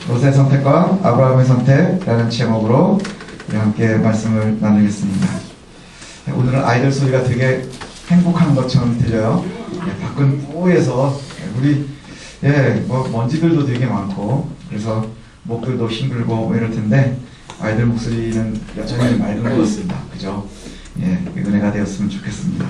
롯의 선택과 아브라함의 선택이라는 제목으로 우리 함께 말씀을 나누겠습니다. 오늘은 아이들 소리가 되게 행복한 것처럼 들려요. 밖은 뿌에서 우리 먼지들도 되게 많고 그래서 목들도 싱글고 뭐 이럴 텐데 아이들 목소리는 여전히 맑은 것 같습니다. 그죠? 은혜가 되었으면 좋겠습니다.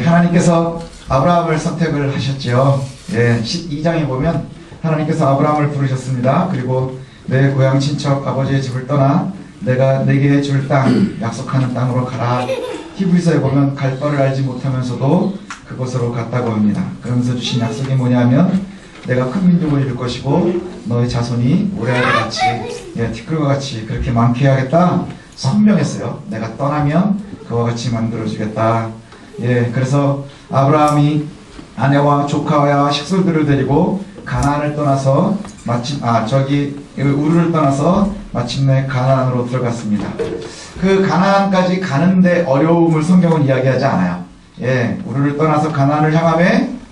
하나님께서 아브라함을 선택을 하셨죠. 12장에 보면 하나님께서 아브라함을 부르셨습니다. 그리고 내 고향 친척 아버지의 집을 떠나 내가 내게 줄 땅, 약속하는 땅으로 가라. 히브리서에 보면 갈 바를 알지 못하면서도 그곳으로 갔다고 합니다. 그러면서 주신 약속이 뭐냐면 내가 큰 민족을 이룰 것이고 너의 자손이 모래알과 같이 티끌과 같이 그렇게 많게 해야겠다 선명했어요. 내가 떠나면 그와 같이 만들어주겠다. 그래서 아브라함이 아내와 조카와 식솔들을 데리고 가나안을 떠나서 우르를 떠나서 마침내 가나안으로 들어갔습니다. 그 가나안까지 가는데 어려움을 성경은 이야기하지 않아요. 우르를 떠나서 가나안을 향하며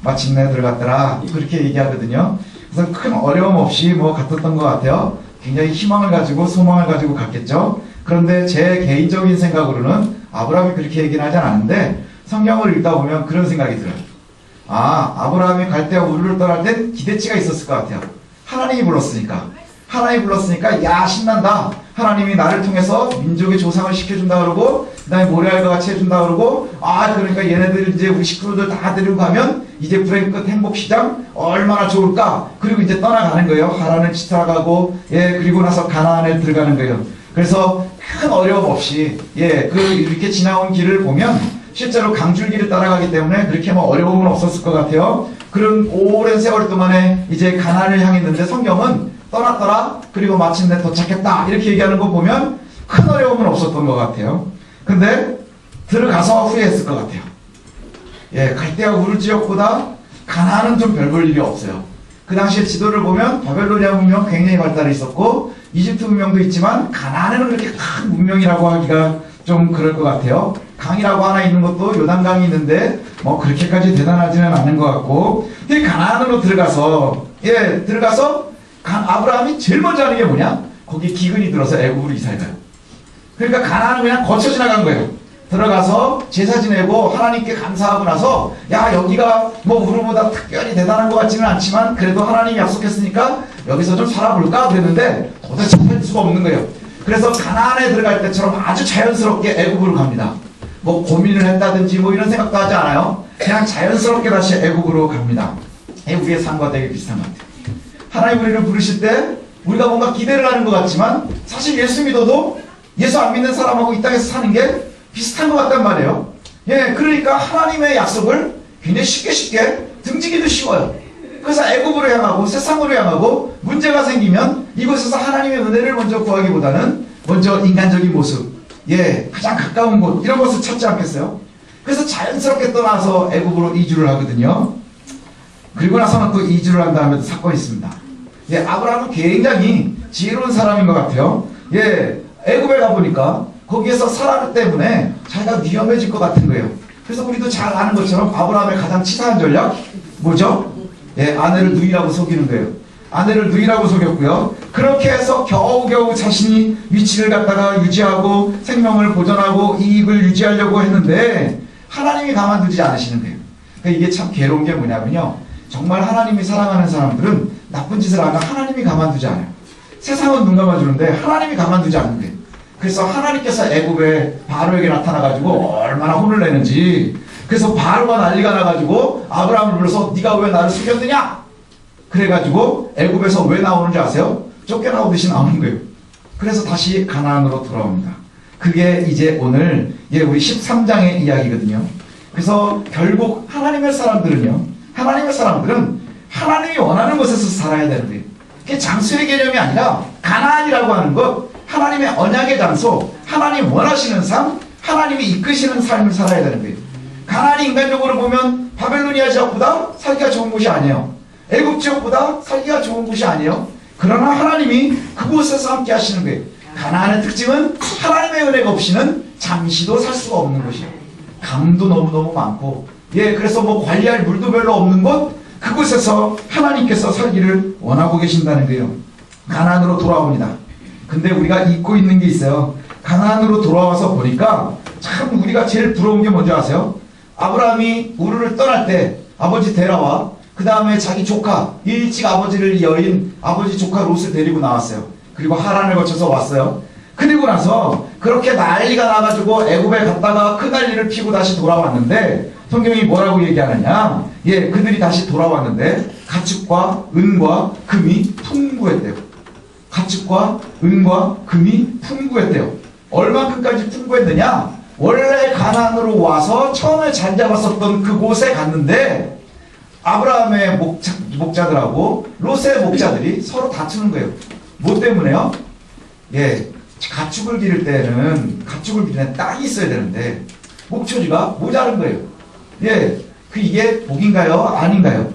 마침내 들어갔더라 그렇게 얘기하거든요. 그래서 큰 어려움 없이 갔었던 것 같아요. 굉장히 희망을 가지고 소망을 가지고 갔겠죠. 그런데 제 개인적인 생각으로는 아브라함이 그렇게 얘기는 하지 않았는데 성경을 읽다 보면 그런 생각이 들어요. 아브라함이 갈 때와 우르를 떠날 때 기대치가 있었을 것 같아요. 하나님이 불렀으니까 야 신난다. 하나님이 나를 통해서 민족의 조상을 시켜준다 그러고 그다음에 모래알과 같이 해준다 그러고 그러니까 얘네들 이제 우리 식구들 다 데리고 가면 이제 불행 끝 행복시장 얼마나 좋을까. 그리고 이제 떠나가는 거예요. 하란을 치타가고 그리고 나서 가나안에 들어가는 거예요. 그래서 큰 어려움 없이 이렇게 지나온 길을 보면 실제로 강줄기를 따라가기 때문에 그렇게 어려움은 없었을 것 같아요. 그런 오랜 세월 동안에 이제 가나안을 향했는데 성경은 떠났더라 그리고 마침내 도착했다 이렇게 얘기하는 거 보면 큰 어려움은 없었던 것 같아요. 근데 들어가서 후회했을 것 같아요. 갈대와 우르 지역보다 가나안은 좀 별 볼 일이 없어요. 그 당시에 지도를 보면 바벨로니아 문명 굉장히 발달해 있었고 이집트 문명도 있지만 가나안에는 그렇게 큰 문명이라고 하기가 좀 그럴 것 같아요. 강이라고 하나 있는 것도 요단강이 있는데 그렇게까지 대단하지는 않은 것 같고 근데 가나안으로 들어가서 아브라함이 제일 먼저 하는 게 뭐냐? 거기 기근이 들어서 애굽으로 이사를 가요. 그러니까 가나안은 그냥 거쳐 지나간 거예요. 들어가서 제사 지내고 하나님께 감사하고 나서 여기가 우리보다 특별히 대단한 것 같지는 않지만 그래도 하나님이 약속했으니까 여기서 좀 살아볼까 그랬는데 도대체 살 수가 없는 거예요. 그래서 가나안에 들어갈 때처럼 아주 자연스럽게 애굽으로 갑니다. 고민을 했다든지 이런 생각도 하지 않아요. 그냥 자연스럽게 다시 애굽으로 갑니다. 우리의 삶과 되게 비슷한 것 같아요. 하나님 우리를 부르실 때 우리가 뭔가 기대를 하는 것 같지만 사실 예수 믿어도 예수 안 믿는 사람하고 이 땅에서 사는 게 비슷한 것 같단 말이에요. 그러니까 하나님의 약속을 굉장히 쉽게 등지기도 쉬워요. 그래서 애굽으로 향하고 세상으로 향하고 문제가 생기면 이곳에서 하나님의 은혜를 먼저 구하기보다는 먼저 인간적인 모습 가장 가까운 곳 이런 것을 찾지 않겠어요? 그래서 자연스럽게 떠나서 애굽으로 이주를 하거든요. 그리고 나서는 또 이주를 한 다음에도 사건이 있습니다. 아브라함은 굉장히 지혜로운 사람인 것 같아요. 애굽에 가보니까 거기에서 살았기 때문에 자기가 위험해질 것 같은 거예요. 그래서 우리도 잘 아는 것처럼 아브라함의 가장 치사한 전략 뭐죠? 아내를 누이라고 속이는 거예요. 아내를 누이라고 속였고요. 그렇게 해서 겨우겨우 자신이 위치를 갖다가 유지하고 생명을 보존하고 이익을 유지하려고 했는데 하나님이 가만두지 않으시는 거예요. 그러니까 이게 참 괴로운 게 뭐냐면요. 정말 하나님이 사랑하는 사람들은 나쁜 짓을 안 하면 하나님이 가만두지 않아요. 세상은 눈 감아주는데 하나님이 가만두지 않는 거예요. 그래서 하나님께서 애굽에 바로에게 나타나가지고 얼마나 혼을 내는지 그래서 바로가 난리가 나가지고 아브라함을 불러서 네가 왜 나를 숨겼느냐? 그래가지고 애굽에서 왜 나오는지 아세요? 쫓겨나오듯이 나오는 거예요. 그래서 다시 가나안으로 돌아옵니다. 그게 이제 오늘 우리 13장의 이야기거든요. 그래서 결국 하나님의 사람들은 하나님이 원하는 곳에서 살아야 되는 거예요. 그게 장소의 개념이 아니라 가나안이라고 하는 것 하나님의 언약의 장소 하나님 원하시는 삶 하나님이 이끄시는 삶을 살아야 되는 거예요. 가나안이 인간적으로 보면 바벨로니아 지역보다 살기가 좋은 곳이 아니에요. 애굽 지역보다 살기가 좋은 곳이 아니에요. 그러나 하나님이 그곳에서 함께 하시는 거예요. 가나안의 특징은 하나님의 은혜가 없이는 잠시도 살 수가 없는 곳이에요. 강도 너무너무 많고 그래서 관리할 물도 별로 없는 곳 그곳에서 하나님께서 살기를 원하고 계신다는 거예요. 가나안으로 돌아옵니다. 근데 우리가 잊고 있는 게 있어요. 가나안으로 돌아와서 보니까 참 우리가 제일 부러운 게 뭔지 아세요? 아브라함이 우르를 떠날 때 아버지 데라와 그 다음에 자기 조카, 일찍 아버지를 여인 아버지 조카 롯을 데리고 나왔어요. 그리고 하란을 거쳐서 왔어요. 그리고 나서 그렇게 난리가 나가지고 애굽에 갔다가 큰 난리를 피고 다시 돌아왔는데 성경이 뭐라고 얘기하느냐? 예, 그들이 다시 돌아왔는데 가축과 은과 금이 풍부했대요. 가축과 은과 금이 풍부했대요. 얼마큼까지 풍부했느냐? 원래 가나안으로 와서 처음에 잘 잡았었던 그곳에 갔는데 아브라함의 목자들하고 롯의 목자들이 서로 다투는 거예요. 뭐 때문에요? 예, 가축을 기를 때는 가축을 기르는 땅이 있어야 되는데 목초지가 모자른 거예요. 예, 이게 복인가요? 아닌가요?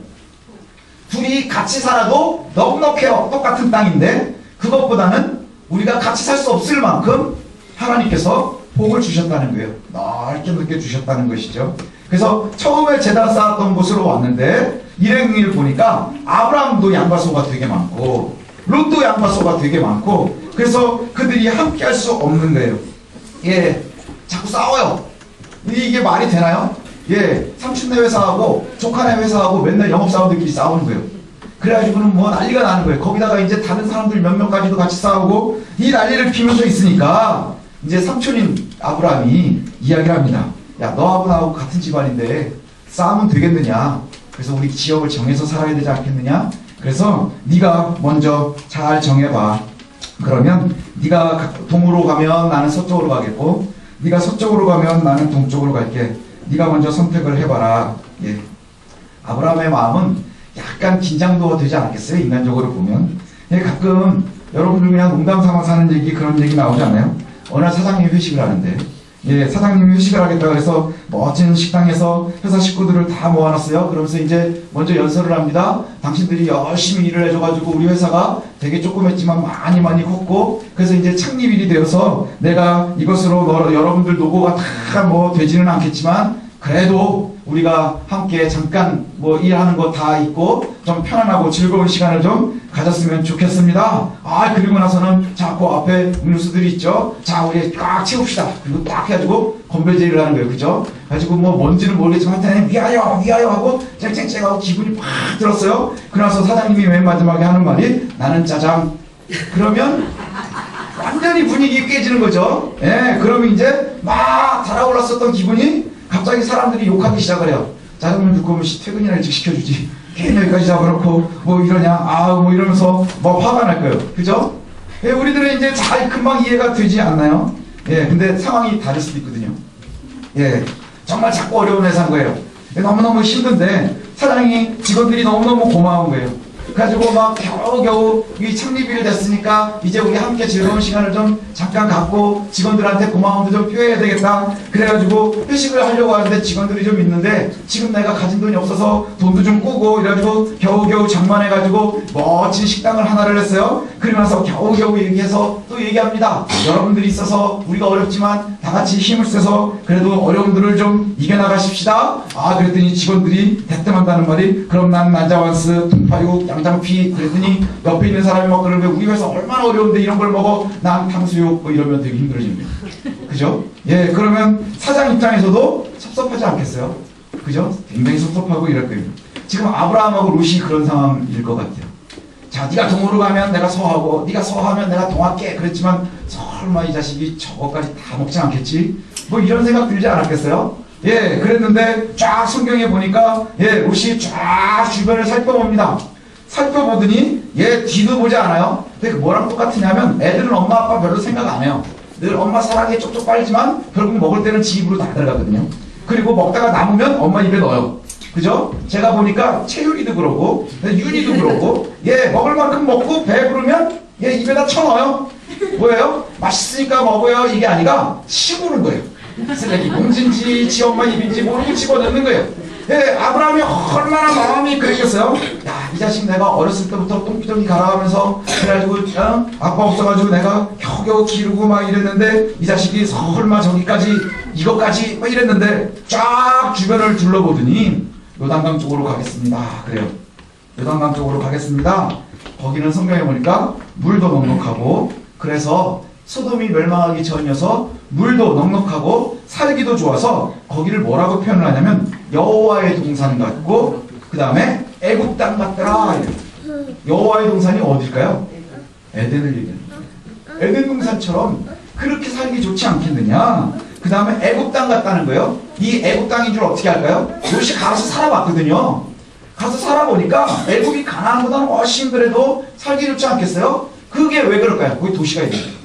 둘이 같이 살아도 넉넉해요. 똑같은 땅인데 그것보다는 우리가 같이 살 수 없을 만큼 하나님께서 복을 주셨다는 거예요. 넓게 넓게 주셨다는 것이죠. 그래서 처음에 제단 쌓았던 곳으로 왔는데 일행을 보니까 아브라함도 양과 소가 되게 많고 롯도 양과 소가 되게 많고 그래서 그들이 함께 할 수 없는 거예요. 예, 자꾸 싸워요. 이게 말이 되나요? 예, 삼촌네 회사하고 조카네 회사하고 맨날 영업사원들끼리 싸우는 거예요. 그래가지고는 뭐 난리가 나는 거예요. 거기다가 이제 다른 사람들 몇 명까지도 같이 싸우고 이 난리를 피면서 있으니까 이제 삼촌인 아브라함이 이야기를 합니다. 야, 너하고 나하고 같은 집안인데 싸우면 되겠느냐? 그래서 우리 지역을 정해서 살아야 되지 않겠느냐? 그래서 네가 먼저 잘 정해봐. 그러면 네가 동으로 가면 나는 서쪽으로 가겠고 네가 서쪽으로 가면 나는 동쪽으로 갈게. 네가 먼저 선택을 해봐라. 예. 아브라함의 마음은 약간 긴장도 되지 않았겠어요? 인간적으로 보면. 예, 가끔 여러분들 그냥 농담 삼아서 하는 얘기 그런 얘기 나오지 않아요? 어느 날 사장님이 회식을 하는데 예, 사장님이 회식을 하겠다 그래서 멋진 식당에서 회사 식구들을 다 모아놨어요. 그러면서 이제 먼저 연설을 합니다. 당신들이 열심히 일을 해줘가지고 우리 회사가 되게 조그맸지만 많이 컸고 그래서 이제 창립일이 되어서 내가 이것으로 여러분들 노고가 다 뭐 되지는 않겠지만 그래도 우리가 함께 잠깐 뭐 일하는 거 다 있고 좀 편안하고 즐거운 시간을 좀 가졌으면 좋겠습니다. 아, 그리고 나서는 자, 그 앞에 음료수들이 있죠. 자, 우리 꽉 채웁시다. 그리고 딱 해가지고 건배제를 하는 거예요. 그죠? 가지고 뭐 뭔지는 모르겠지만 하여튼 위하여 하고 쨍쨍쨍하고 기분이 팍 들었어요. 그러나서 사장님이 맨 마지막에 하는 말이 나는 짜장. 그러면 완전히 분위기 깨지는 거죠. 예, 그러면 이제 막 달아올랐었던 기분이 갑자기 사람들이 욕하기 시작을 해요. 짜장면 듣고 오면 퇴근이나 일찍 시켜주지. 괜히 여기까지 잡아놓고 뭐 이러냐. 아, 뭐 이러면서 뭐 화가 날 거예요. 그죠? 예, 우리들은 이제 잘 금방 이해가 되지 않나요? 예, 근데 상황이 다를 수도 있거든요. 예, 정말 자꾸 어려운 회사인 거예요. 너무너무 힘든데 사장이 직원들이 너무너무 고마운 거예요. 그래가지고 막 겨우겨우 이 창립일이 됐으니까 이제 우리 함께 즐거운 시간을 좀 잠깐 갖고 직원들한테 고마움도 좀 표해야 되겠다. 그래가지고 회식을 하려고 하는데 직원들이 좀 있는데 지금 내가 가진 돈이 없어서 돈도 좀 꾸고 이래가지고 겨우겨우 장만해가지고 멋진 식당을 하나를 했어요. 그러고 나서 겨우겨우 얘기해서 또 얘기합니다. 여러분들이 있어서 우리가 어렵지만 다 같이 힘을 써서 그래도 어려움들을 좀 이겨나가십시다. 아, 그랬더니 직원들이 대뜸한다는 말이 그럼 난 난자완스 동파육 양장피 그랬더니 옆에 있는 사람이 막 그러면 우리 회사 얼마나 어려운데 이런 걸 먹어 난 탕수육 뭐 이러면 되게 힘들어지는 거예요. 그죠? 예, 그러면 사장 입장에서도 섭섭하지 않겠어요? 그죠? 굉장히 섭섭하고 이럴 거예요. 지금 아브라함하고 롯이 그런 상황일 것 같아요. 자, 네가 동으로 가면 내가 서하고 네가 서하면 내가 동할게. 그랬지만 설마 이 자식이 저거까지 다 먹지 않겠지? 뭐 이런 생각 들지 않았겠어요? 예, 그랬는데 쫙 성경에 보니까 예, 롯이 쫙 주변을 살펴봅니다. 살펴보더니 얘 뒤도 보지 않아요. 근데 그 뭐랑 똑같으냐면 애들은 엄마 아빠 별로 생각 안 해요. 늘 엄마 사랑에 쪽쪽 빨지만 결국 먹을 때는 지 입으로 다 들어가거든요. 그리고 먹다가 남으면 엄마 입에 넣어요. 그죠? 제가 보니까 채율이도 그러고 윤이도 그러고 얘 먹을 만큼 먹고 배부르면 얘 입에다 쳐넣어요. 뭐예요? 맛있으니까 먹어요 이게 아니라 치우는 거예요. 쓰레기 봉지인지 지 엄마 입인지 모르고 집어넣는 거예요. 예, 아브라함이 얼마나 마음이 그랬겠어요? 야, 이 자식 내가 어렸을 때부터 똥기똥기 갈아가면서 그래가지고 아빠 없어가지고 내가 겨우겨우 기르고 막 이랬는데 이 자식이 설마 저기까지 이것까지 막 이랬는데 쫙 주변을 둘러보더니 요단강 쪽으로 가겠습니다. 그래요. 요단강 쪽으로 가겠습니다. 거기는 성경에 보니까 물도 넉넉하고, 그래서 소돔이 멸망하기 전이어서 물도 넉넉하고 살기도 좋아서 거기를 뭐라고 표현을 하냐면 여호와의 동산 같고 그 다음에 애굽 땅 같더라. 여호와의 동산이 어딜까요? 에덴을 얘기하는 거예요. 에덴 동산처럼 그렇게 살기 좋지 않겠느냐. 그 다음에 애굽 땅 같다는 거예요. 이 애굽 땅인 줄 어떻게 알까요? 롯이 가서 살아봤거든요. 가서 살아보니까 애굽이 가나안보다는 훨씬 그래도 살기 좋지 않겠어요? 그게 왜 그럴까요? 거기 도시가 있는 거예요.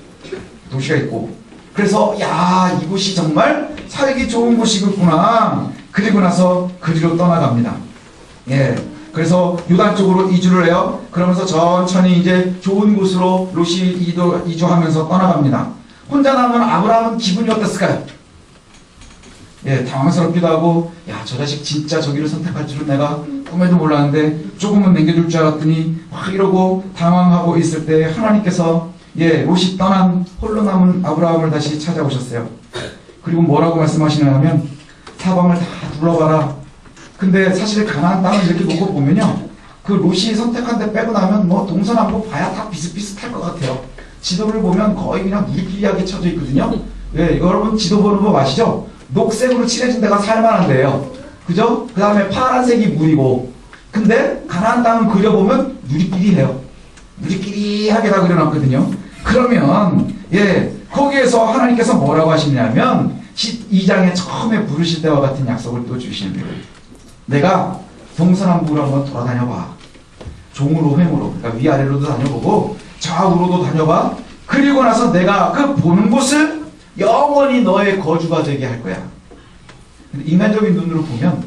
도시가 있고, 그래서 야, 이곳이 정말 살기 좋은 곳이겠구나. 그리고 나서 그리로 떠나갑니다. 예, 그래서 요단 쪽으로 이주를 해요. 그러면서 천천히 이제 좋은 곳으로 롯이 이주하면서 떠나갑니다. 혼자 남은 아브라함은 기분이 어땠을까요? 예, 당황스럽기도 하고, 야, 저 자식 진짜 저기를 선택할 줄은 내가 꿈에도 몰랐는데 조금은 남겨줄 줄 알았더니 막 이러고 당황하고 있을 때 하나님께서 롯이 떠난 홀로 남은 아브라함을 다시 찾아오셨어요. 그리고 뭐라고 말씀하시냐면 사방을 다 둘러봐라. 근데 사실 가나안 땅을 이렇게 놓고 보면요, 그 롯이 선택한 데 빼고 나면 뭐 동서남북 봐야 다 비슷비슷할 것 같아요. 지도를 보면 거의 그냥 무리끼리하게 쳐져 있거든요. 예, 이거 여러분 지도 보는 법 아시죠? 녹색으로 칠해진 데가 살만한 데예요. 그죠? 그 다음에 파란색이 물이고, 근데 가나안 땅을 그려보면 누리끼리해요. 누리끼리하게 다 그려놨거든요. 그러면 거기에서 하나님께서 뭐라고 하시냐면 12장에 처음에 부르실 때와 같은 약속을 또 주시는 거예요. 내가 동서남북으로 한번 돌아다녀봐. 종으로 횡으로, 그러니까 위아래로도 다녀보고 좌우로도 다녀봐. 그리고 나서 내가 그 보는 곳을 영원히 너의 거주가 되게 할 거야. 근데 인간적인 눈으로 보면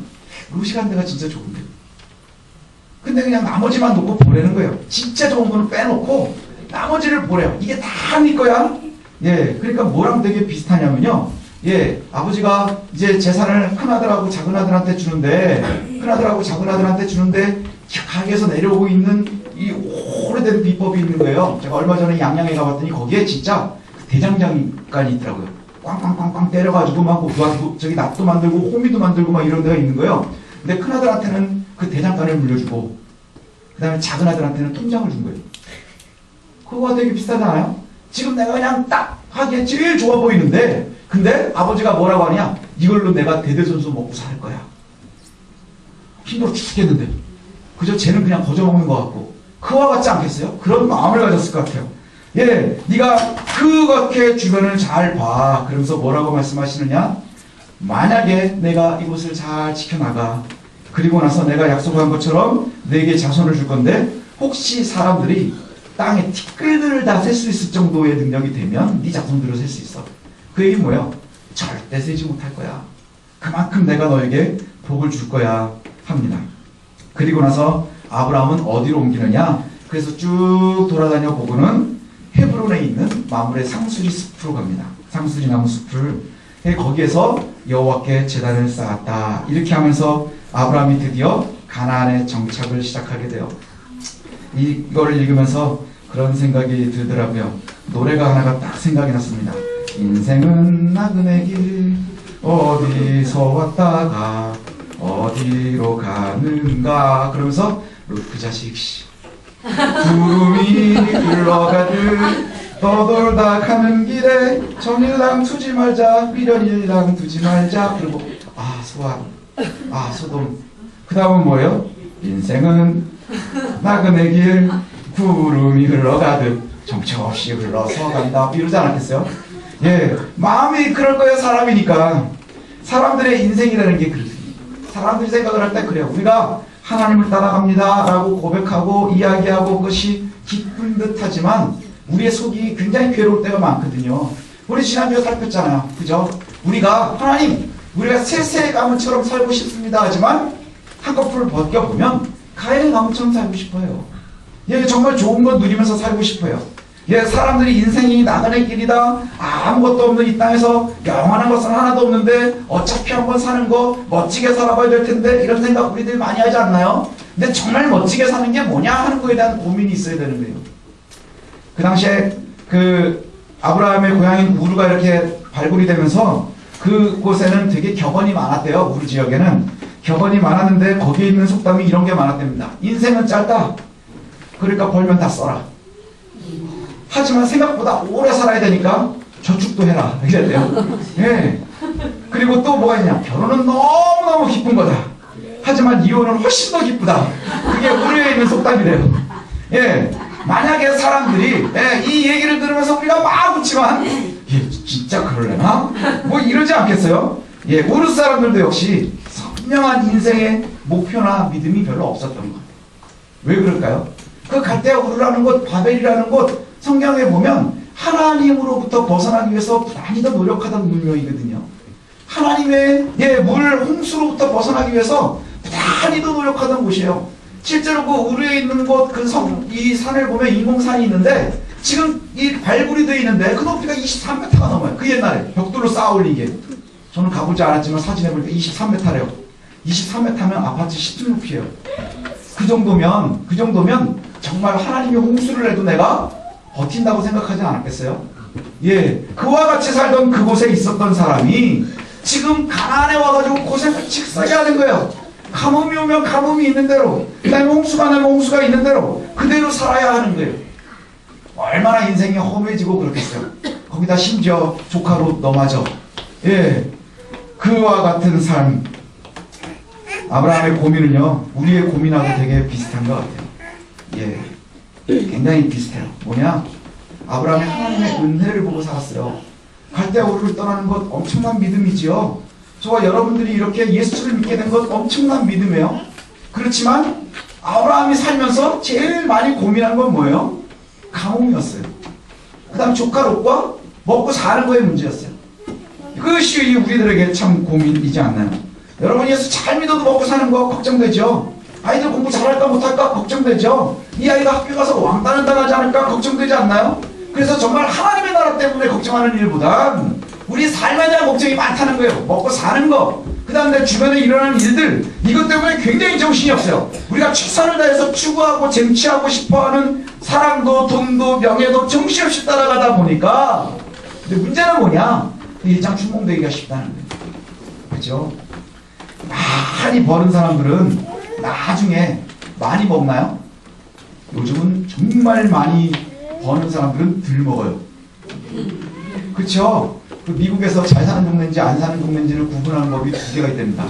롯이 간 데가 진짜 좋은데, 근데 그냥 나머지만 놓고 보내는 거예요. 진짜 좋은 거는 빼놓고 나머지를 보래요. 이게 다 네 거야. 예, 그러니까 뭐랑 되게 비슷하냐면요, 아버지가 이제 재산을 큰아들하고 작은아들한테 주는데, 큰아들하고 작은아들한테 주는데 가게에서 내려오고 있는 이 오래된 비법이 있는 거예요. 제가 얼마 전에 양양에 가봤더니 거기에 진짜 대장장간이 있더라고요. 꽝꽝꽝꽝 때려가지고 막 저기 낫도 만들고 호미도 만들고 막 이런 데가 있는 거예요. 근데 큰아들한테는 그 대장간을 물려주고 그 다음에 작은아들한테는 통장을 준 거예요. 그거가 되게 비슷하지 않아요? 지금 내가 그냥 딱 하기에 제일 좋아 보이는데, 근데 아버지가 뭐라고 하냐? 이걸로 내가 대대손손 먹고 살 거야. 힘들어 죽겠는데, 그저 쟤는 그냥 거저 먹는 것 같고, 그와 같지 않겠어요? 그런 마음을 가졌을 것 같아요. 네가 그렇게 주변을 잘 봐. 그러면서 뭐라고 말씀하시느냐? 만약에 내가 이곳을 잘 지켜나가, 그리고 나서 내가 약속한 것처럼 내게 자손을 줄 건데, 혹시 사람들이 땅에 티끌들을 다 셀 수 있을 정도의 능력이 되면 네 자손들을 셀 수 있어. 그 얘기는 뭐예요? 절대 세지 못할 거야. 그만큼 내가 너에게 복을 줄 거야 합니다. 그리고 나서 아브라함은 어디로 옮기느냐? 그래서 쭉 돌아다녀 보고는 헤브론에 있는 마므레 상수리 숲으로 갑니다. 상수리 나무 숲을. 거기에서 여호와께 제단을 쌓았다. 이렇게 하면서 아브라함이 드디어 가나안에 정착을 시작하게 돼요. 이거를 읽으면서 그런 생각이 들더라고요. 노래가 하나가 딱 생각이 났습니다. 인생은 나그네 길, 어디서 왔다가 어디로 가는가. 그러면서 그 자식 구름이 흘러가듯 떠돌다 가는 길에 전일랑 두지 말자, 미련일랑 두지 말자. 그리고 소아, 소돔. 그 다음은 뭐예요? 인생은 나그네 길, 구름이 흘러가듯 정처없이 흘러서 간다. 이러지 않았겠어요? 마음이 그럴 거예요. 사람이니까. 사람들의 인생이라는 게 그렇습니다. 사람들이 생각을 할 때 그래요. 우리가 하나님을 따라갑니다 라고 고백하고 이야기하고 그것이 기쁜 듯 하지만 우리의 속이 굉장히 괴로울 때가 많거든요. 우리 지난주에 살폈잖아요. 그죠? 우리가 하나님, 우리가 새새 가문처럼 살고 싶습니다 하지만 한꺼풀을 벗겨보면 가인의 가문처럼 살고 싶어요. 정말 좋은 건 누리면서 살고 싶어요. 사람들이 인생이 나그네 길이다, 아무것도 없는 이 땅에서 영원한 것은 하나도 없는데 어차피 한번 사는 거 멋지게 살아봐야 될 텐데, 이런 생각 우리들 많이 하지 않나요? 근데 정말 멋지게 사는 게 뭐냐 하는 거에 대한 고민이 있어야 되는 거예요. 그 당시에 그 아브라함의 고향인 우르가 이렇게 발굴이 되면서 그곳에는 되게 격언이 많았대요. 우르 지역에는 격언이 많았는데 거기에 있는 속담이 이런 게 많았답니다. 인생은 짧다. 그러니까 벌면 다 써라. 하지만 생각보다 오래 살아야 되니까 저축도 해라. 이랬대요. 예. 그리고 또 뭐가 있냐. 결혼은 너무너무 기쁜 거다. 하지만 이혼은 훨씬 더 기쁘다. 그게 우리에 있는 속담이래요. 예. 만약에 사람들이 이 얘기를 들으면서 우리가 막 웃지만 진짜 그럴래나? 뭐 이러지 않겠어요? 예, 우르 사람들도 역시 선명한 인생의 목표나 믿음이 별로 없었던 거예요. 왜 그럴까요? 그 갈대아 우르라는 곳, 바벨이라는 곳 성경에 보면 하나님으로부터 벗어나기 위해서 많이 더 노력하던 문명이거든요. 하나님의 물 홍수로부터 벗어나기 위해서 많이 더 노력하던 곳이에요. 실제로 그 우르에 있는 곳, 이 산을 보면 인공산이 있는데 지금 이 발굴이 되어 있는데 그 높이가 23m가 넘어요. 그 옛날에 벽돌로 쌓아 올리게. 저는 가보지 않았지만 사진에 보니까 23m래요. 23m면 아파트 10층 높이에요. 그 정도면 정말 하나님이 홍수를 내도 내가 버틴다고 생각하지 않았겠어요? 예, 그와 같이 살던 그곳에 있었던 사람이 지금 가나안에 와가지고 고생을 칙사게 하는 거예요. 가뭄이 오면 가뭄이 있는 대로, 그다음에 홍수가 나면 홍수가 있는 대로 그대로 살아야 하는 거예요. 얼마나 인생이 험해지고 그렇겠어요. 거기다 심지어 조카로 넘어져. 예, 그와 같은 삶. 아브라함의 고민은요, 우리의 고민하고 되게 비슷한 것 같아요. 예, 굉장히 비슷해요. 뭐냐? 아브라함이 하나님의 은혜를 보고 살았어요. 갈대아 우르를 떠나는 것 엄청난 믿음이지요. 저와 여러분들이 이렇게 예수를 믿게 된 것 엄청난 믿음이에요. 그렇지만 아브라함이 살면서 제일 많이 고민한 건 뭐예요? 가뭄이었어요. 그 다음 조카 롯과 먹고 사는 거에 문제였어요. 그것이 우리들에게 참 고민이지 않나요? 여러분, 예수 잘 믿어도 먹고 사는 거 걱정되죠? 아이들 공부 잘할까 못할까 걱정되죠? 이 아이가 학교 가서 왕따는 당하지 않을까 걱정되지 않나요? 그래서 정말 하나님의 나라 때문에 걱정하는 일보단 우리 삶에 대한 걱정이 많다는 거예요. 먹고 사는 거, 그 다음에 주변에 일어나는 일들, 이것 때문에 굉장히 정신이 없어요. 우리가 최선을 다해서 추구하고 쟁취하고 싶어하는 사랑도 돈도 명예도 정신없이 따라가다 보니까, 근데 문제는 뭐냐? 일장 춘몽되기가 쉽다는 거예요. 그렇죠? 많이 버는 사람들은 나중에 많이 먹나요? 요즘은 정말 많이 버는 사람들은 덜 먹어요. 그렇죠? 그 미국에서 잘 사는 동네인지 안 사는 동네인지를 구분하는 법이 두 개가 있답니다.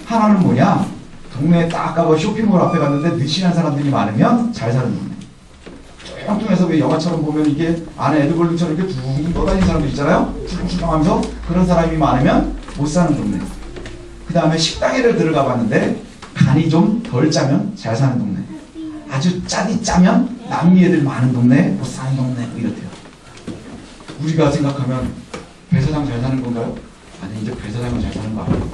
하나는 뭐냐? 동네에 딱 가고 쇼핑몰 앞에 갔는데 늘씬한 사람들이 많으면 잘 사는 동네. 뚱뚱해서 왜 영화처럼 보면 이게 안에 에드벌룬처럼 이렇게 둥 떠다니는 사람들 있잖아요? 출렁출렁하면서 그런 사람이 많으면 못 사는 동네. 그 다음에 식당에를 들어가 봤는데 간이 좀 덜 짜면 잘 사는 동네. 아주 짜디 짜면 남미 애들 많은 동네, 못 사는 동네, 뭐 이렇대요. 우리가 생각하면 배사장 잘 사는 건가요? 아니, 이제 배사장은 잘 사는 거 아니에요.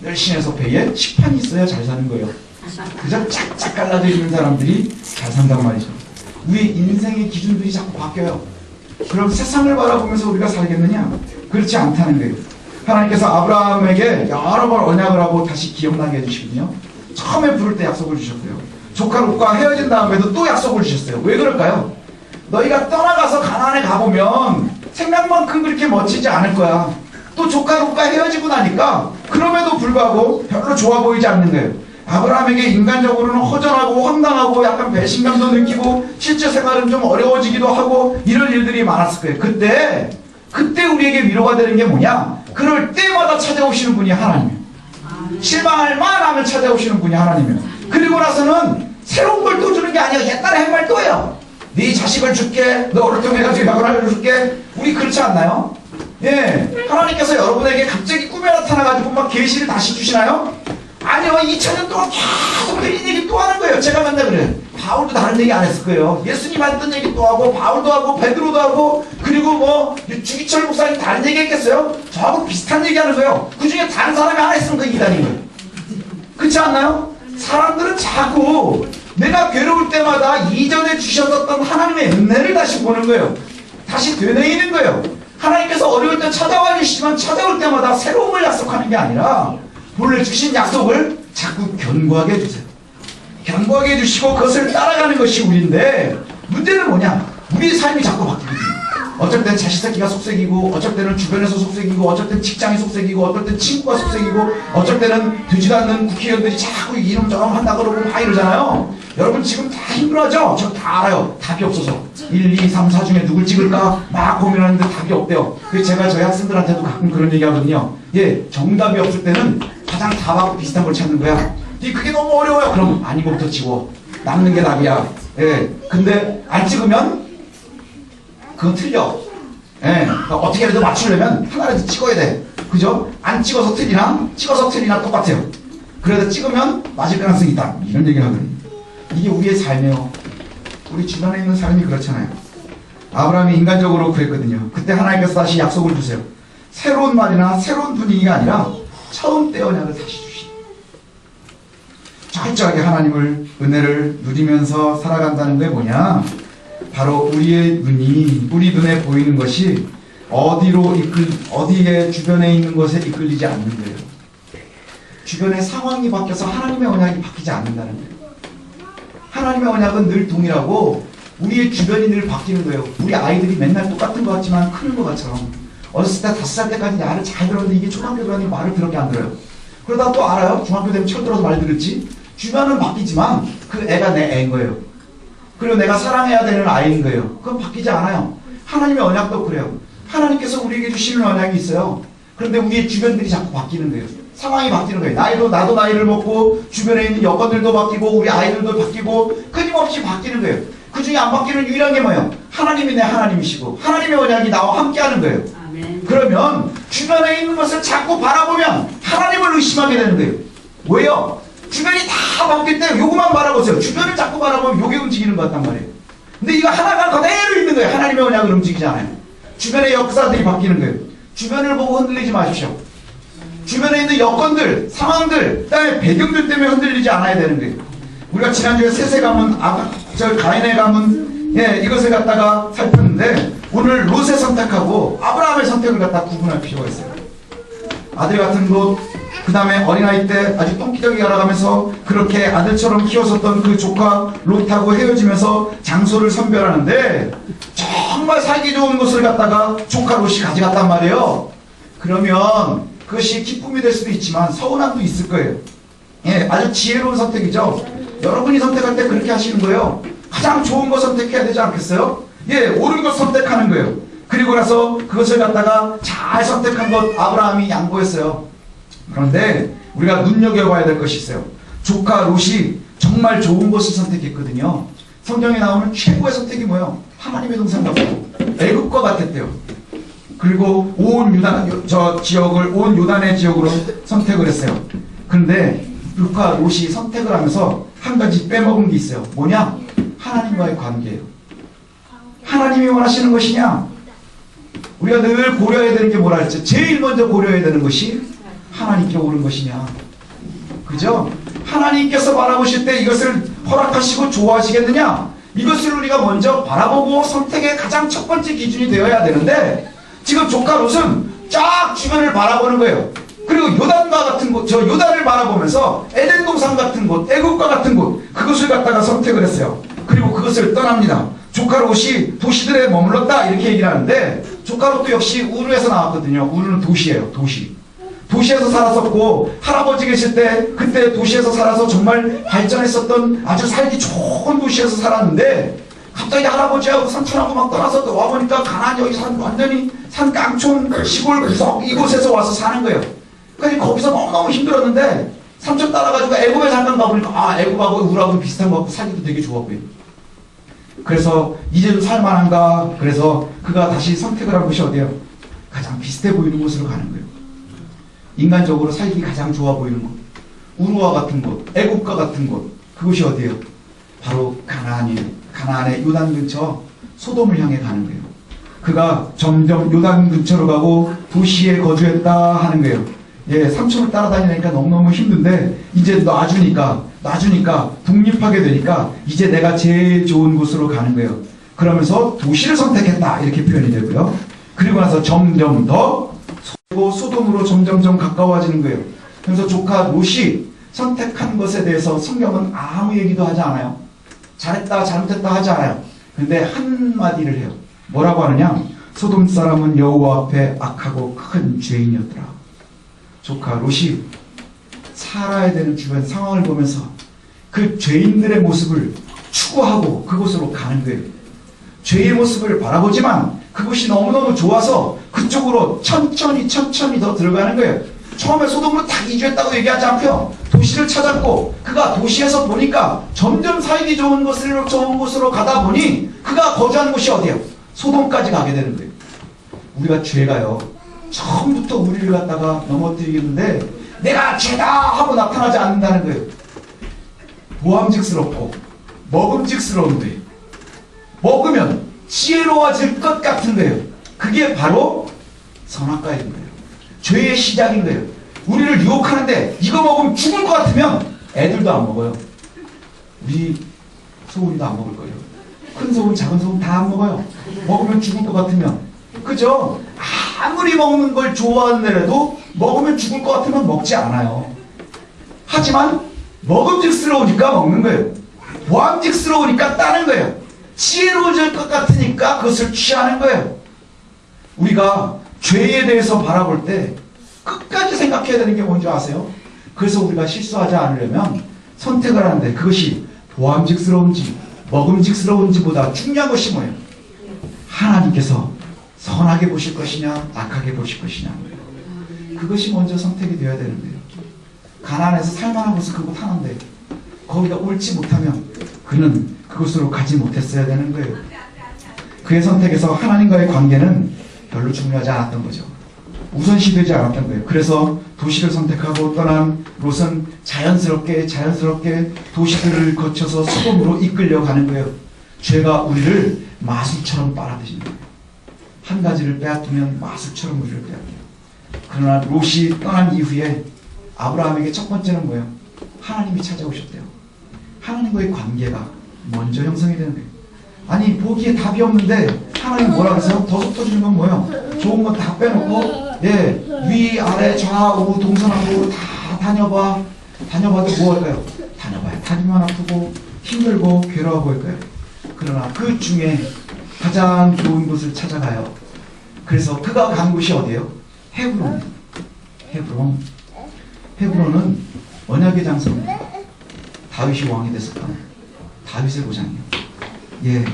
열심히해서 배에 식판이 있어야 잘 사는 거예요. 그저 짝짝 갈라져 있는 사람들이 잘 산단 말이죠. 우리 인생의 기준들이 자꾸 바뀌어요. 그럼 세상을 바라보면서 우리가 살겠느냐? 그렇지 않다는 거예요. 하나님께서 아브라함에게 여러 번 언약을 하고 다시 기억나게 해주시거든요. 처음에 부를 때 약속을 주셨고요. 조카 롯과 헤어진 다음에도 또 약속을 주셨어요. 왜 그럴까요? 너희가 떠나가서 가나안에 가보면 생각만큼 그렇게 멋지지 않을 거야. 또 조카 롯과 헤어지고 나니까 그럼에도 불구하고 별로 좋아 보이지 않는 거예요. 아브라함에게 인간적으로는 허전하고 황당하고 약간 배신감도 느끼고 실제 생활은 좀 어려워지기도 하고 이런 일들이 많았을 거예요. 그때 우리에게 위로가 되는 게 뭐냐? 그럴 때마다 찾아오시는 분이 하나님이에요. 실망할 만하면 찾아오시는 분이 하나님이에요. 그리고 나서는 새로운 걸 또 주는 게 아니라 옛날에 한 말 또예요. 네 자식을 줄게, 너를 통해가지고 약을 줄게. 우리 그렇지 않나요? 예, 하나님께서 여러분에게 갑자기 꿈에 나타나가지고 막 계시를 다시 주시나요? 아니요, 2000년 동안 계속 드린 얘기 또 하는 거예요. 제가 맨날 그래요. 바울도 다른 얘기 안 했을 거예요. 예수님 했던 얘기 또 하고, 바울도 하고, 베드로도 하고, 그리고 뭐 주기철 목사님 다른 얘기 했겠어요? 저하고 비슷한 얘기 하는 거예요. 그 중에 다른 사람이 하나 있으면 그 이단인 거예요. 그렇지 않나요? 사람들은 자꾸 내가 괴로울 때마다 이전에 주셨던 하나님의 은혜를 다시 보는 거예요. 다시 되뇌이는 거예요. 하나님께서 어려울 때 찾아와 주시지만 찾아올 때마다 새로움을 약속하는 게 아니라 본래 주신 약속을 자꾸 견고하게 해주세요. 견고하게 해주시고 그것을 따라가는 것이 우리인데, 문제는 뭐냐? 우리의 삶이 자꾸 바뀌거든요. 어쩔 땐 자식 새끼가 속색이고, 어쩔 때는 주변에서 속색이고, 어쩔 땐 직장이 속색이고, 어쩔 땐 친구가 속색이고, 어쩔 때는 되지도 않는 국회의원들이 자꾸 이놈저놈 한다 그러고 막 이러잖아요. 여러분 지금 다 힘들어하죠? 저 다 알아요. 답이 없어서. 1, 2, 3, 4 중에 누굴 찍을까 막 고민하는데 답이 없대요. 그래서 제가 저희 학생들한테도 가끔 그런 얘기 하거든요. 예, 정답이 없을 때는 가장 답하고 비슷한 걸 찾는 거야. 그게 너무 어려워요. 그럼 아닌 것부터 지워. 남는 게 답이야. 예, 근데 안 찍으면 그건 틀려. 예, 그러니까 어떻게 해도 맞추려면 하나라도 찍어야 돼. 그죠? 안 찍어서 틀리나 찍어서 틀리나 똑같아요. 그래도 찍으면 맞을 가능성이 있다. 이런 얘기를 하거든요. 이게 우리의 삶이에요. 우리 주변에 있는 삶이 그렇잖아요. 아브라함이 인간적으로 그랬거든요. 그때 하나님께서 다시 약속을 주세요. 새로운 말이나 새로운 분위기가 아니라 처음 때 언약을 다시 주시고 철저하게 하나님을 은혜를 누리면서 살아간다는 게 뭐냐? 바로 우리의 눈이 우리 눈에 보이는 것이 어디에 주변에 있는 것에 이끌리지 않는 거예요. 주변의 상황이 바뀌어서 하나님의 언약이 바뀌지 않는다는 거예요. 하나님의 언약은 늘 동일하고 우리의 주변이 늘 바뀌는 거예요. 우리 아이들이 맨날 똑같은 것 같지만 크는 것 같처럼 어렸을 때 5살 때까지 말을 잘 들었는데 이게 초등학교 들어가니 말을 더럽게 안 들어요. 그러다 또 알아요. 중학교 되면 철들어서 말 들었지. 주변은 바뀌지만 그 애가 내 애인 거예요. 그리고 내가 사랑해야 되는 아이인 거예요. 그건 바뀌지 않아요. 하나님의 언약도 그래요. 하나님께서 우리에게 주시는 언약이 있어요. 그런데 우리의 주변들이 자꾸 바뀌는 거예요. 상황이 바뀌는 거예요. 나도 나이를 먹고 주변에 있는 여건들도 바뀌고 우리 아이들도 바뀌고 끊임없이 바뀌는 거예요. 그 중에 안 바뀌는 유일한 게 뭐예요? 하나님이 내 하나님이시고 하나님의 언약이 나와 함께하는 거예요. 아멘. 그러면 주변에 있는 것을 자꾸 바라보면 하나님을 의심하게 되는 거예요. 왜요? 주변이 다 바뀔 때 요것만 바라보세요. 주변을 자꾸 바라보면 요게 움직이는 것 같단 말이에요. 근데 이거 하나가 그대로 있는 거예요. 하나님의 언약을 움직이잖아요. 주변의 역사들이 바뀌는 거예요. 주변을 보고 흔들리지 마십시오. 주변에 있는 여건들, 상황들, 그다음에 배경들 때문에 흔들리지 않아야 되는 거예요. 우리가 지난주에 셋의 가문, 가인의 가문, 이것을 갖다가 살폈는데 오늘 롯의 선택하고 아브라함의 선택을 갖다 구분할 필요가 있어요. 아들 같은 곳, 그 다음에 어린아이 때 아주 똥기저귀 알아가면서 그렇게 아들처럼 키웠었던 그 조카 롯하고 헤어지면서 장소를 선별하는데 정말 살기 좋은 곳을 갖다가 조카 롯이 가져갔단 말이에요. 그러면 그것이 기쁨이 될 수도 있지만 서운함도 있을 거예요. 예, 아주 지혜로운 선택이죠. 여러분이 선택할 때 그렇게 하시는 거예요. 가장 좋은 거 선택해야 되지 않겠어요? 예, 옳은 것 선택하는 거예요. 그리고 나서 그것을 갖다가 잘 선택한 것 아브라함이 양보했어요. 그런데 우리가 눈여겨봐야 될 것이 있어요. 조카 롯이 정말 좋은 것을 선택했거든요. 성경에 나오는 최고의 선택이 뭐예요? 하나님의 동산 같고 애굽과 같았대요. 그리고 온 요단의 지역으로 선택을 했어요. 그런데 조카 롯이 선택을 하면서 한 가지 빼먹은 게 있어요. 뭐냐? 하나님과의 관계예요. 하나님이 원하시는 것이냐? 우리가 늘 고려해야 되는 게 뭐라 했죠? 제일 먼저 고려해야 되는 것이 하나님께 옳은 것이냐? 그죠? 하나님께서 바라보실 때 이것을 허락하시고 좋아하시겠느냐? 이것을 우리가 먼저 바라보고 선택의 가장 첫 번째 기준이 되어야 되는데 지금 조카 롯은 쫙 주변을 바라보는 거예요. 그리고 요단과 같은 곳, 저 요단을 바라보면서 에덴 동산 같은 곳, 애국과 같은 곳, 그것을 갖다가 선택을 했어요. 그리고 그것을 떠납니다. 조카 롯이 도시들에 머물렀다 이렇게 얘기를 하는데 조카 롯도 역시 우르에서 나왔거든요. 우르는 도시예요. 도시에서 살았었고 할아버지 계실 때 그때 도시에서 살아서 정말 발전했었던 아주 살기 좋은 도시에서 살았는데 갑자기 할아버지하고 삼촌하고 막 떠나서 와보니까 가나안 여기 완전히 산 깡촌 시골 구석 이곳에서 와서 사는 거예요. 그러니까 거기서 너무너무 힘들었는데 삼촌 따라가지고 애굽에 잠깐 가보니까 애굽하고 우르하고 비슷한 것 같고 살기도 되게 좋았고요. 그래서 이제도 살만한가. 그래서 그가 다시 선택을 한 곳이 어디예요? 가장 비슷해 보이는 곳으로 가는 거예요. 인간적으로 살기 가장 좋아 보이는 곳, 우르와 같은 곳, 애굽과 같은 곳, 그곳이 어디예요? 바로 가나안이에요. 가나안의 요단 근처 소돔을 향해 가는 거예요. 그가 점점 요단 근처로 가고 도시에 거주했다 하는 거예요. 예, 삼촌을 따라다니니까 너무너무 힘든데 이제 놔주니까 독립하게 되니까 이제 내가 제일 좋은 곳으로 가는 거예요. 그러면서 도시를 선택했다 이렇게 표현이 되고요. 그리고 나서 점점 더 소돔으로 점점점 가까워지는 거예요. 그래서 조카 롯이 선택한 것에 대해서 성경은 아무 얘기도 하지 않아요. 잘했다 잘못했다 하지 않아요. 근데 한마디를 해요. 뭐라고 하느냐? 소돔 사람은 여호와 앞에 악하고 큰 죄인이었더라. 조카 롯이 살아야 되는 주변 상황을 보면서 그 죄인들의 모습을 추구하고 그곳으로 가는 거예요. 죄의 모습을 바라보지만 그곳이 너무너무 좋아서 그쪽으로 천천히 더 들어가는 거예요. 처음에 소돔으로 딱 이주했다고 얘기하지 않고요. 도시를 찾았고 그가 도시에서 보니까 점점 살기 좋은 곳으로 가다 보니 그가 거주한 곳이 어디예요? 소돔까지 가게 되는 거예요. 우리가 죄가요, 처음부터 우리를 갖다가 넘어뜨리는데 내가 죄다 하고 나타나지 않는다는 거예요. 보암직스럽고 먹음직스러운 거예요. 먹으면 지혜로워질 것 같은 거예요. 그게 바로 선악과인 거예요. 죄의 시작인 거예요. 우리를 유혹하는데 이거 먹으면 죽을 것 같으면 애들도 안 먹어요. 우리 소은이도 안 먹을 거예요. 큰 소은 작은 소은 다 안 먹어요. 먹으면 죽을 것 같으면. 그죠? 아무리 먹는 걸 좋아하는데라도 먹으면 죽을 것 같으면 먹지 않아요. 하지만 먹음직스러우니까 먹는 거예요. 보암직스러우니까 따는 거예요. 지혜로워질 것 같으니까 그것을 취하는 거예요. 우리가 죄에 대해서 바라볼 때 끝까지 생각해야 되는 게 뭔지 아세요? 그래서 우리가 실수하지 않으려면 선택을 하는데 그것이 보암직스러운지 먹음직스러운지보다 중요한 것이 뭐예요? 하나님께서 선하게 보실 것이냐 악하게 보실 것이냐, 그것이 먼저 선택이 되어야 되는 거예요. 가나안에서 살만한 곳은 그곳 하나인데 거기가 옳지 못하면 그는 그곳으로 가지 못했어야 되는 거예요. 그의 선택에서 하나님과의 관계는 별로 중요하지 않았던 거죠. 우선시되지 않았던 거예요. 그래서 도시를 선택하고 떠난 롯은 자연스럽게 도시들을 거쳐서 소돔으로 이끌려가는 거예요. 죄가 우리를 마술처럼 빨아들이는 거예요. 한 가지를 빼앗으면 마술처럼 우리를 빼앗겨요. 그러나 롯이 떠난 이후에 아브라함에게 첫 번째는 뭐예요? 하나님이 찾아오셨대요. 하나님과의 관계가 먼저 형성이 되는 거예요. 아니 보기에 답이 없는데 하나님 뭐라 그러세요? 더 속터주는 건 뭐예요? 좋은 건 다 빼놓고 위 아래 좌우 동서남북 다 다녀봐도 뭐 할까요? 다녀봐야 다리만 아프고 힘들고 괴로워 보일까요? 그러나 그 중에 가장 좋은 곳을 찾아가요. 그래서 그가 간 곳이 어디예요? 헤브론이에요. 헤브론은 언약의 장소입니다. 다윗이 왕이 됐었던 다윗의 고장이에요.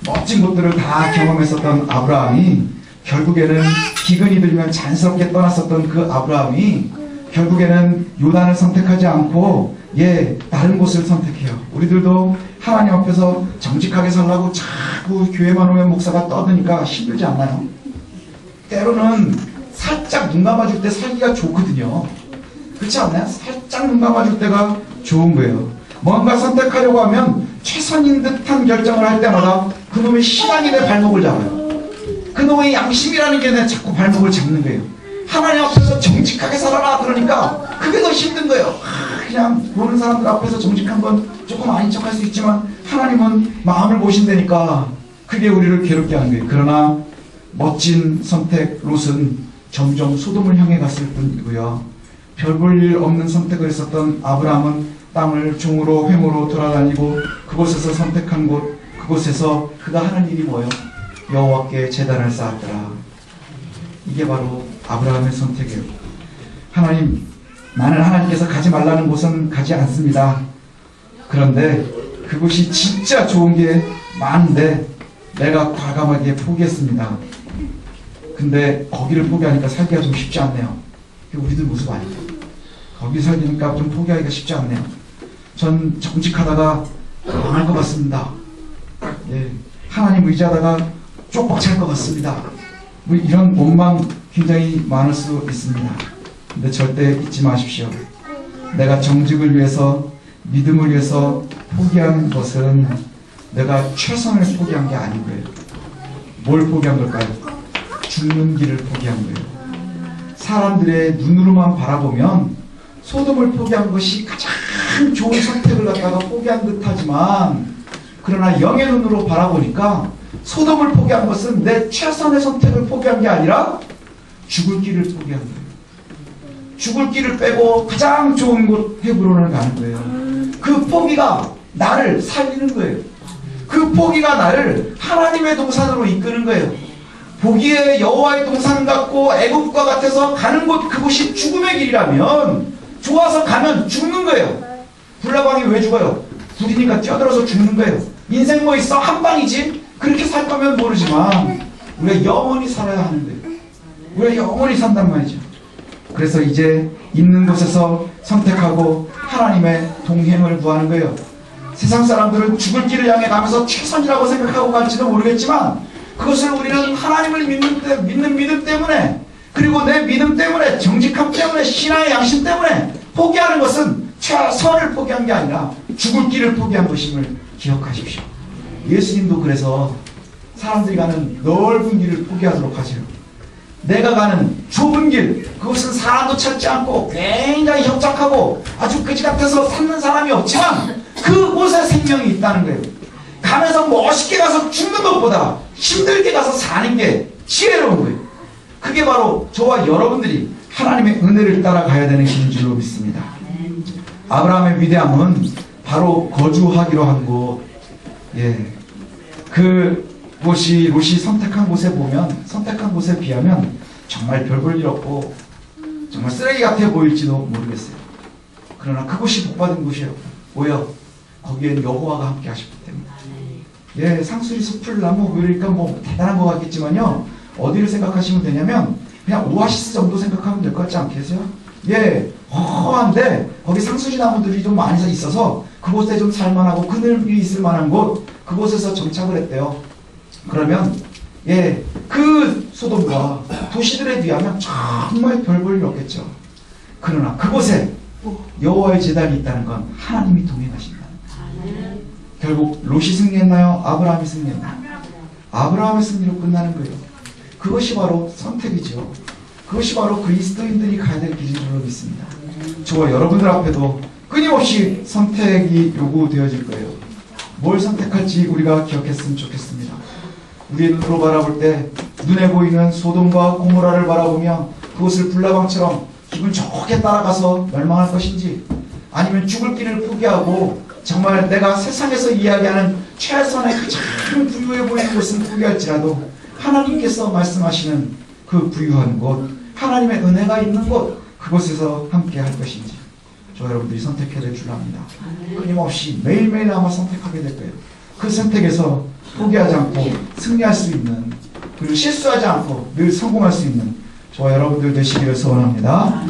멋진 것들을 다 경험했었던 아브라함이 결국에는 기근이 들면 자연스럽게 떠났었던 그 아브라함이 결국에는 요단을 선택하지 않고 다른 곳을 선택해요. 우리들도 하나님 앞에서 정직하게 살라고 자꾸 교회만 오면 목사가 떠드니까 힘들지 않나요? 때로는 살짝 눈 감아줄 때 살기가 좋거든요. 그렇지 않나요? 살짝 눈 감아줄 때가 좋은 거예요. 뭔가 선택하려고 하면 최선인 듯한 결정을 할 때마다 그놈의 신앙이 내 발목을 잡아요. 그놈의 양심이라는 게 내 자꾸 발목을 잡는 거예요. 하나님 앞에서 정직하게 살아라 그러니까 그게 더 힘든 거예요. 그냥 보는 사람들 앞에서 정직한 건 조금 아닌 척할 수 있지만 하나님은 마음을 보신다니까 그게 우리를 괴롭게 하는 거예요. 그러나 멋진 선택 롯은 점점 소돔을 향해 갔을 뿐이고요. 별 볼 일 없는 선택을 했었던 아브라함은 땅을 종으로 회모로 돌아다니고 그곳에서 선택한 곳, 그곳에서 그가 하는 일이 뭐예요? 여호와께 제단을 쌓았더라. 이게 바로 아브라함의 선택이에요. 하나님, 나는 하나님께서 가지 말라는 곳은 가지 않습니다. 그런데 그곳이 진짜 좋은 게 많은데 내가 과감하게 포기했습니다. 근데 거기를 포기하니까 살기가 좀 쉽지 않네요. 우리들 모습 아니에요. 거기 살기니까 좀 포기하기가 쉽지 않네요. 전 정직하다가 망할 것 같습니다. 하나님 의지하다가 쪽박 찰 것 같습니다. 뭐 이런 원망 굉장히 많을 수 있습니다. 근데 절대 잊지 마십시오. 내가 정직을 위해서, 믿음을 위해서 포기한 것은 내가 최선을 포기한 게 아닌 거예요. 뭘 포기한 걸까요? 죽는 길을 포기한 거예요. 사람들의 눈으로만 바라보면 소돔을 포기한 것이 가장 좋은 선택을 갖다가 포기한 듯하지만, 그러나 영의 눈으로 바라보니까 소돔을 포기한 것은 내 최선의 선택을 포기한 게 아니라 죽을 길을 포기한 거예요. 죽을 길을 빼고 가장 좋은 곳 헤브론을 가는 거예요. 그 포기가 나를 살리는 거예요. 그 포기가 나를 하나님의 동산으로 이끄는 거예요. 보기에 여호와의 동산 같고 애국과 같아서 가는 곳 그곳이 죽음의 길이라면 좋아서 가면 죽는 거예요. 불나방이 왜 죽어요? 불이니까 뛰어들어서 죽는 거예요. 인생 뭐 있어? 한 방이지? 그렇게 살 거면 모르지만 우리가 영원히 살아야 하는 거예요. 우리가 영원히 산단 말이죠. 그래서 이제 있는 곳에서 선택하고 하나님의 동행을 구하는 거예요. 세상 사람들은 죽을 길을 향해 가면서 최선이라고 생각하고 갈지도 모르겠지만 그것을 우리는 하나님을 믿는 믿음 때문에, 그리고 내 믿음 때문에, 정직함 때문에, 신앙의 양심 때문에 포기하는 것은 최선을 포기한 게 아니라 죽을 길을 포기한 것임을 기억하십시오. 예수님도 그래서 사람들이 가는 넓은 길을 포기하도록 하세요. 내가 가는 좁은 길, 그것은 사람도 찾지 않고 굉장히 협착하고 아주 그지 같아서 찾는 사람이 없지만 그곳에 생명이 있다는 거예요. 가면서 멋있게 가서 죽는 것보다 힘들게 가서 사는 게 지혜로운 거예요. 그게 바로 저와 여러분들이 하나님의 은혜를 따라가야 되는 길인 줄로 믿습니다. 아브라함의 위대함은 바로 거주하기로 한 곳, 그곳이 롯이 선택한 곳에 보면, 선택한 곳에 비하면 정말 별 볼 일 없고 정말 쓰레기 같아 보일지도 모르겠어요. 그러나 그곳이 복받은 곳이에요. 왜요? 거기에는 여호와가 함께 하셨기 때문에. 상수리 숲을 나무 그러니까 뭐 대단한 것 같겠지만요, 어디를 생각하시면 되냐면 그냥 오아시스 정도 생각하면 될 것 같지 않겠어요? 허허한데 거기 상수리 나무들이 좀 많이 있어서 그곳에 좀 살만하고 그늘이 있을 만한 곳, 그곳에서 정착을 했대요. 그러면 그 소돔과 도시들에 비하면 정말 별 볼 일 없겠죠. 그러나 그곳에 여호와의 제단이 있다는 건 하나님이 동행하신다. 결국 롯이 승리했나요? 아브라함이 승리했나요? 아브라함의 승리로 끝나는 거예요. 그것이 바로 선택이죠. 그것이 바로 그리스도인들이 가야 될 길인 줄로 믿습니다. 저와 여러분들 앞에도 끊임없이 선택이 요구되어질 거예요. 뭘 선택할지 우리가 기억했으면 좋겠습니다. 우리의 눈으로 바라볼 때 눈에 보이는 소돔과 고모라를 바라보며 그것을 불나방처럼 기분 좋게 따라가서 멸망할 것인지, 아니면 죽을 길을 포기하고 정말 내가 세상에서 이야기하는 최선의 가장 부유해 보이는 곳은 포기할지라도 하나님께서 말씀하시는 그 부유한 곳, 하나님의 은혜가 있는 곳, 그곳에서 함께 할 것인지 저 여러분들이 선택해야 될 줄 압니다. 끊임없이 매일매일 아마 선택하게 될 거예요. 그 선택에서 포기하지 않고 승리할 수 있는, 그리고 실수하지 않고 늘 성공할 수 있는 저와 여러분들 되시기를 소원합니다.